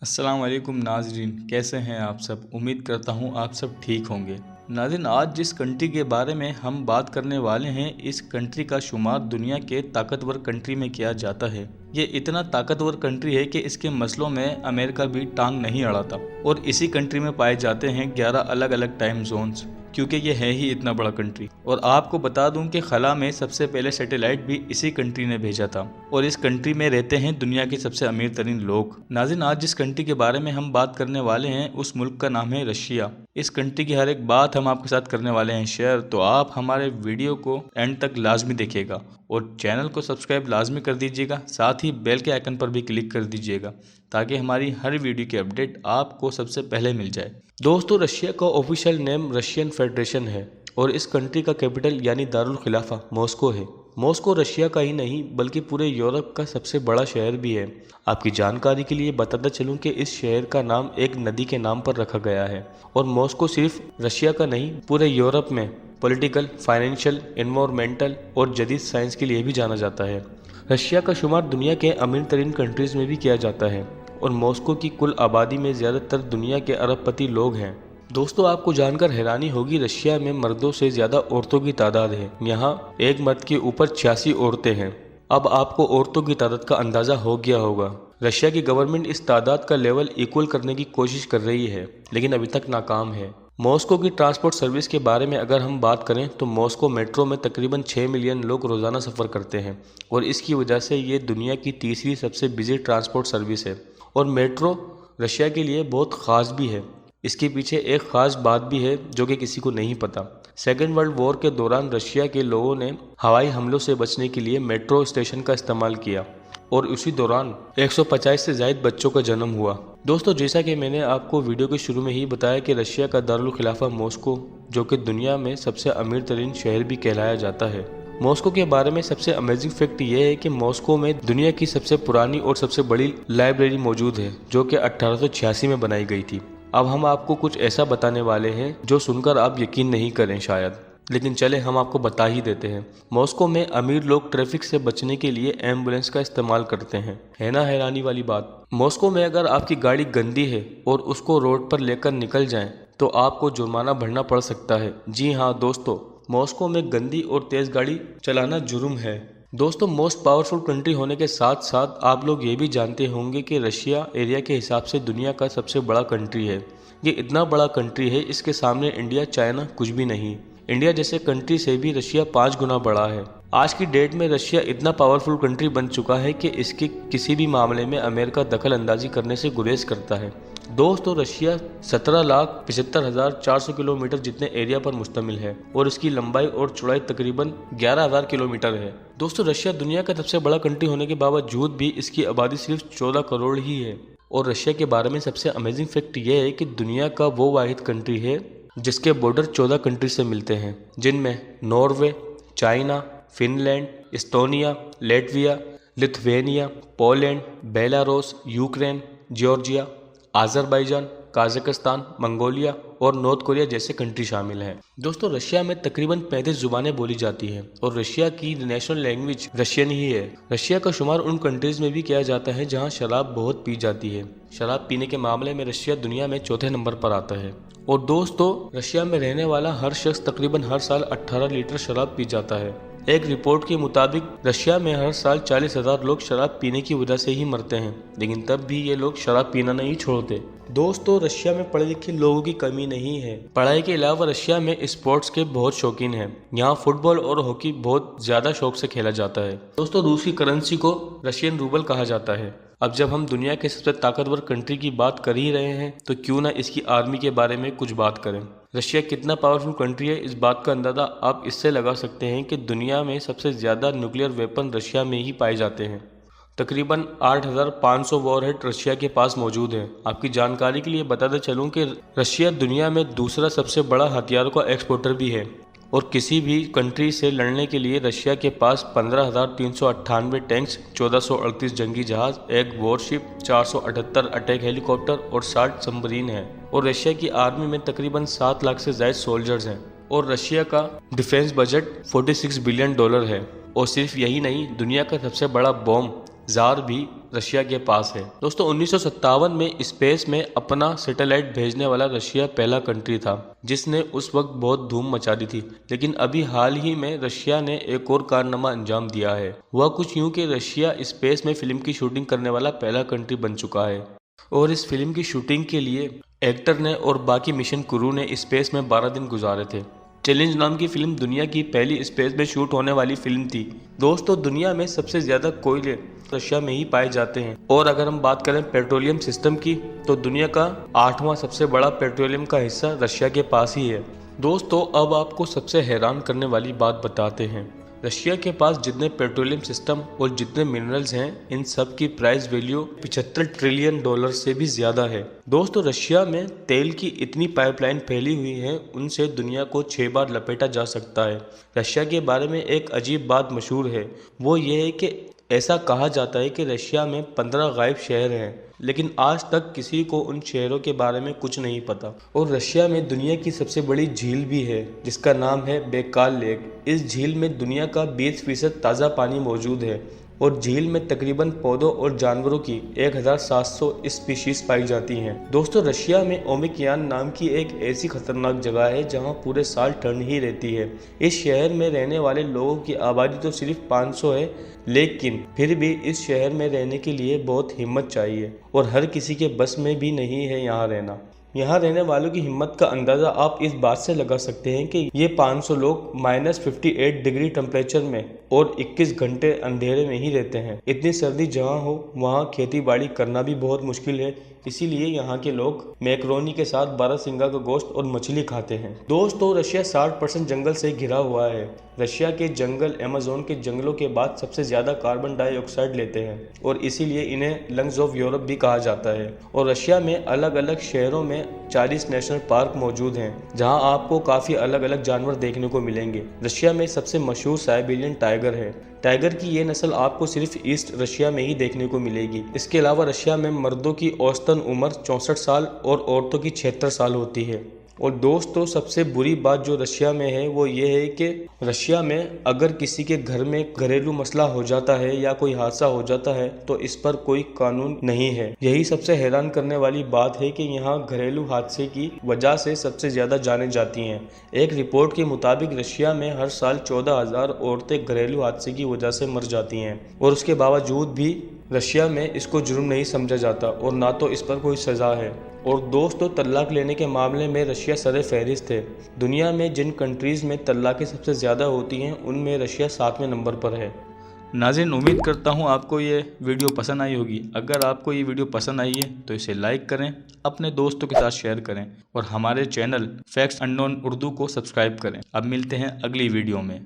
अस्सलाम वालेकुम नाजरीन, कैसे हैं आप सब। उम्मीद करता हूं आप सब ठीक होंगे। नाज़रीन, आज जिस कंट्री के बारे में हम बात करने वाले हैं, इस कंट्री का शुमार दुनिया के ताकतवर कंट्री में किया जाता है। ये इतना ताकतवर कंट्री है कि इसके मसलों में अमेरिका भी टांग नहीं अड़ाता। और इसी कंट्री में पाए जाते हैं 11 अलग अलग टाइम जोन्स, क्योंकि ये है ही इतना बड़ा कंट्री। और आपको बता दूं कि खला में सबसे पहले सैटेलाइट भी इसी कंट्री ने भेजा था। और इस कंट्री में रहते हैं दुनिया के सबसे अमीर तरीन लोग। नाज़रीन, आज जिस कंट्री के बारे में हम बात करने वाले हैं, उस मुल्क का नाम है रशिया। इस कंट्री की हर एक बात हम आपके साथ करने वाले हैं शेयर, तो आप हमारे वीडियो को एंड तक लाजमी देखिएगा और चैनल को सब्सक्राइब लाजमी कर दीजिएगा। साथ ही बेल के आइकन पर भी क्लिक कर दीजिएगा ताकि हमारी हर वीडियो की अपडेट आपको सबसे पहले मिल जाए। दोस्तों, रशिया का ऑफिशियल नेम रशियन फेडरेशन है और इस कंट्री का कैपिटल यानी दारुल खिलाफा मॉस्को है। मॉस्को रशिया का ही नहीं बल्कि पूरे यूरोप का सबसे बड़ा शहर भी है। आपकी जानकारी के लिए बताता चलूं कि इस शहर का नाम एक नदी के नाम पर रखा गया है। और मॉस्को सिर्फ रशिया का नहीं, पूरे यूरोप में पॉलिटिकल, फाइनेंशियल, एनवायरमेंटल और जदीद साइंस के लिए भी जाना जाता है। रशिया का शुमार दुनिया के अमीर तरीन कंट्रीज में भी किया जाता है और मॉस्को की कुल आबादी में ज़्यादातर दुनिया के अरबपति लोग हैं। दोस्तों, आपको जानकर हैरानी होगी, रशिया में मर्दों से ज़्यादा औरतों की तादाद है। यहाँ एक मर्द के ऊपर 86 औरतें हैं। अब आपको औरतों की तादाद का अंदाज़ा हो गया होगा। रशिया की गवर्नमेंट इस तादाद का लेवल इक्वल करने की कोशिश कर रही है, लेकिन अभी तक नाकाम है। मॉस्को की ट्रांसपोर्ट सर्विस के बारे में अगर हम बात करें तो मॉस्को मेट्रो में तकरीबन 6 मिलियन लोग रोज़ाना सफ़र करते हैं और इसकी वजह से ये दुनिया की तीसरी सबसे बिजी ट्रांसपोर्ट सर्विस है। और मेट्रो रशिया के लिए बहुत ख़ास भी है। इसके पीछे एक ख़ास बात भी है जो कि किसी को नहीं पता। सेकेंड वर्ल्ड वॉर के दौरान रशिया के लोगों ने हवाई हमलों से बचने के लिए मेट्रो स्टेशन का इस्तेमाल किया और उसी दौरान 150 से ज़ायद बच्चों का जन्म हुआ। दोस्तों, जैसा कि मैंने आपको वीडियो के शुरू में ही बताया कि रशिया का दारुल खिलाफा मॉस्को, जो कि दुनिया में सबसे अमीर तरीन शहर भी कहलाया जाता है। मॉस्को के बारे में सबसे अमेजिंग फैक्ट ये है कि मॉस्को में दुनिया की सबसे पुरानी और सबसे बड़ी लाइब्रेरी मौजूद है, जो कि 1886 में बनाई गई थी। अब हम आपको कुछ ऐसा बताने वाले हैं जो सुनकर आप यकीन नहीं करें शायद, लेकिन चले हम आपको बता ही देते हैं। मॉस्को में अमीर लोग ट्रैफिक से बचने के लिए एम्बुलेंस का इस्तेमाल करते हैं। है ना हैरानी वाली बात। मॉस्को में अगर आपकी गाड़ी गंदी है और उसको रोड पर लेकर निकल जाएं तो आपको जुर्माना भरना पड़ सकता है। जी हाँ दोस्तों, मॉस्को में गंदी और तेज़ गाड़ी चलाना जुर्म है। दोस्तों, मोस्ट पावरफुल कंट्री होने के साथ साथ आप लोग ये भी जानते होंगे कि रशिया एरिया के हिसाब से दुनिया का सबसे बड़ा कंट्री है। ये इतना बड़ा कंट्री है, इसके सामने इंडिया, चाइना कुछ भी नहीं। इंडिया जैसे कंट्री से भी रशिया 5 गुना बड़ा है। आज की डेट में रशिया इतना पावरफुल कंट्री बन चुका है कि इसके किसी भी मामले में अमेरिका दखल अंदाजी करने से गुरेज करता है। दोस्तों, रशिया 17,75,400 किलोमीटर जितने एरिया पर मुश्तमिल है और इसकी लंबाई और चौड़ाई तकरीबन 11,000 किलोमीटर है। दोस्तों, रशिया दुनिया का सबसे बड़ा कंट्री होने के बावजूद भी इसकी आबादी सिर्फ 14 करोड़ ही है। और रशिया के बारे में सबसे अमेजिंग फैक्ट ये है कि दुनिया का वो वाहिद कंट्री है जिसके बॉर्डर 14 कंट्री से मिलते हैं, जिनमें Norway, China, Finland, Estonia, Latvia, Lithuania, Poland, Belarus, Ukraine, Georgia, Azerbaijan, Kazakhstan, Mongolia और नॉर्थ कोरिया जैसे कंट्री शामिल हैं। दोस्तों, रशिया में तकरीबन 35 जुबानें बोली जाती हैं और रशिया की नेशनल लैंग्वेज रशियन ही है। रशिया का शुमार उन कंट्रीज में भी किया जाता है जहां शराब बहुत पी जाती है। शराब पीने के मामले में रशिया दुनिया में चौथे नंबर पर आता है। और दोस्तों, रशिया में रहने वाला हर शख्स तकरीबन हर साल 18 लीटर शराब पी जाता है। एक रिपोर्ट के मुताबिक रशिया में हर साल 40,000 लोग शराब पीने की वजह से ही मरते हैं, लेकिन तब भी ये लोग शराब पीना नहीं छोड़ते। दोस्तों, रशिया में पढ़े लिखे लोगों की कमी नहीं है। पढ़ाई के अलावा रशिया में स्पोर्ट्स के बहुत शौकीन हैं। यहाँ फुटबॉल और हॉकी बहुत ज़्यादा शौक से खेला जाता है। दोस्तों, रूस की करेंसी को रशियन रूबल कहा जाता है। अब जब हम दुनिया के सबसे ताकतवर कंट्री की बात कर ही रहे हैं तो क्यों ना इसकी आर्मी के बारे में कुछ बात करें। रशिया कितना पावरफुल कंट्री है, इस बात का अंदाज़ा आप इससे लगा सकते हैं कि दुनिया में सबसे ज़्यादा न्यूक्लियर वेपन रशिया में ही पाए जाते हैं। तकरीबन 8,500 वॉरहेड रशिया के पास मौजूद हैं। आपकी जानकारी के लिए बताते चलूँ कि रशिया दुनिया में दूसरा सबसे बड़ा हथियारों का एक्सपोर्टर भी है और किसी भी कंट्री से लड़ने के लिए रशिया के पास 15,398 टैंक्स, 1438 जंगी जहाज, एक वॉरशिप, 478 अटैक हेलीकॉप्टर और 60 सबमरीन हैं। और रशिया की आर्मी में तकरीबन 7 लाख से ज़ायद सोल्जर्स हैं। और रशिया का डिफेंस बजट $46 बिलियन है। और सिर्फ यही नहीं, दुनिया का सबसे बड़ा बॉम्ब जार भी रशिया के पास है। दोस्तों 1957 में स्पेस में अपना सैटेलाइट भेजने वाला रशिया पहला कंट्री था जिसने उस वक्त बहुत धूम मचा दी थी। लेकिन अभी हाल ही में रशिया ने एक और कारनामा अंजाम दिया है। वह कुछ यूं कि रशिया स्पेस में फिल्म की शूटिंग करने वाला पहला कंट्री बन चुका है और इस फिल्म की शूटिंग के लिए एक्टर ने और बाकी मिशन क्रू ने स्पेस में 12 दिन गुजारे थे। चैलेंज नाम की फिल्म दुनिया की पहली स्पेस में शूट होने वाली फिल्म थी। दोस्तों दुनिया में सबसे ज्यादा कोयले रशिया में ही पाए जाते हैं और अगर हम बात करें पेट्रोलियम सिस्टम की तो दुनिया का 8वां सबसे बड़ा पेट्रोलियम का हिस्सा रशिया के पास ही है। दोस्तों अब आपको सबसे हैरान करने वाली बात बताते हैं। रशिया के पास जितने पेट्रोलियम सिस्टम और जितने मिनरल्स हैं, इन सब की प्राइस वैल्यू 75 ट्रिलियन डॉलर से भी ज्यादा है। दोस्तों रशिया में तेल की इतनी पाइपलाइन फैली हुई है, उनसे दुनिया को 6 बार लपेटा जा सकता है। रशिया के बारे में एक अजीब बात मशहूर है, वो ये है कि ऐसा कहा जाता है कि रशिया में 15 गायब शहर हैं, लेकिन आज तक किसी को उन शहरों के बारे में कुछ नहीं पता। और रशिया में दुनिया की सबसे बड़ी झील भी है जिसका नाम है बैकाल लेक। इस झील में दुनिया का 20% ताज़ा पानी मौजूद है और झील में तकरीबन पौधों और जानवरों की 1700 स्पीशीज पाई जाती हैं। दोस्तों रशिया में ओमिकयान नाम की एक ऐसी खतरनाक जगह है जहां पूरे साल ठंड ही रहती है। इस शहर में रहने वाले लोगों की आबादी तो सिर्फ 500 है, लेकिन फिर भी इस शहर में रहने के लिए बहुत हिम्मत चाहिए और हर किसी के बस में भी नहीं है यहाँ रहना। यहाँ रहने वालों की हिम्मत का अंदाज़ा आप इस बात से लगा सकते हैं कि ये 500 लोग -58 डिग्री टेम्परेचर में और 21 घंटे अंधेरे में ही रहते हैं। इतनी सर्दी जहाँ हो वहाँ खेती बाड़ी करना भी बहुत मुश्किल है, इसीलिए यहाँ के लोग मैक्रोनी के साथ बारहसिंगा का गोश्त और मछली खाते हैं। दोस्तों रशिया 60% जंगल से घिरा हुआ है। रशिया के जंगल अमेज़न के जंगलों के बाद सबसे ज़्यादा कार्बन डाइऑक्साइड लेते हैं और इसीलिए इन्हें लंग्स ऑफ यूरोप भी कहा जाता है। और रशिया में अलग अलग शहरों में 40 नेशनल पार्क मौजूद हैं जहां आपको काफ़ी अलग अलग जानवर देखने को मिलेंगे। रशिया में सबसे मशहूर साइबेरियन टाइगर है। टाइगर की ये नस्ल आपको सिर्फ ईस्ट रशिया में ही देखने को मिलेगी। इसके अलावा रशिया में मर्दों की औसतन उम्र 64 साल और औरतों की 76 साल होती है। और दोस्तों सबसे बुरी बात जो रशिया में है वो ये है कि रशिया में अगर किसी के घर में घरेलू मसला हो जाता है या कोई हादसा हो जाता है तो इस पर कोई कानून नहीं है। यही सबसे हैरान करने वाली बात है कि यहाँ घरेलू हादसे की वजह से सबसे ज़्यादा जाने जाती हैं। एक रिपोर्ट के मुताबिक रशिया में हर साल 14,000 औरतें घरेलू हादसे की वजह से मर जाती हैं और उसके बावजूद भी रशिया में इसको जुर्म नहीं समझा जाता और ना तो इस पर कोई सज़ा है। और दोस्तों तलाक लेने के मामले में रशिया सरे फहरिस्त है। दुनिया में जिन कंट्रीज़ में तलाक़ें सबसे ज़्यादा होती हैं उनमें रशिया 7वें नंबर पर है। नाज़रीन उम्मीद करता हूँ आपको ये वीडियो पसंद आई होगी। अगर आपको ये वीडियो पसंद आई है तो इसे लाइक करें, अपने दोस्तों के साथ शेयर करें और हमारे चैनल फैक्ट्स अननोन उर्दू को सब्सक्राइब करें। अब मिलते हैं अगली वीडियो में।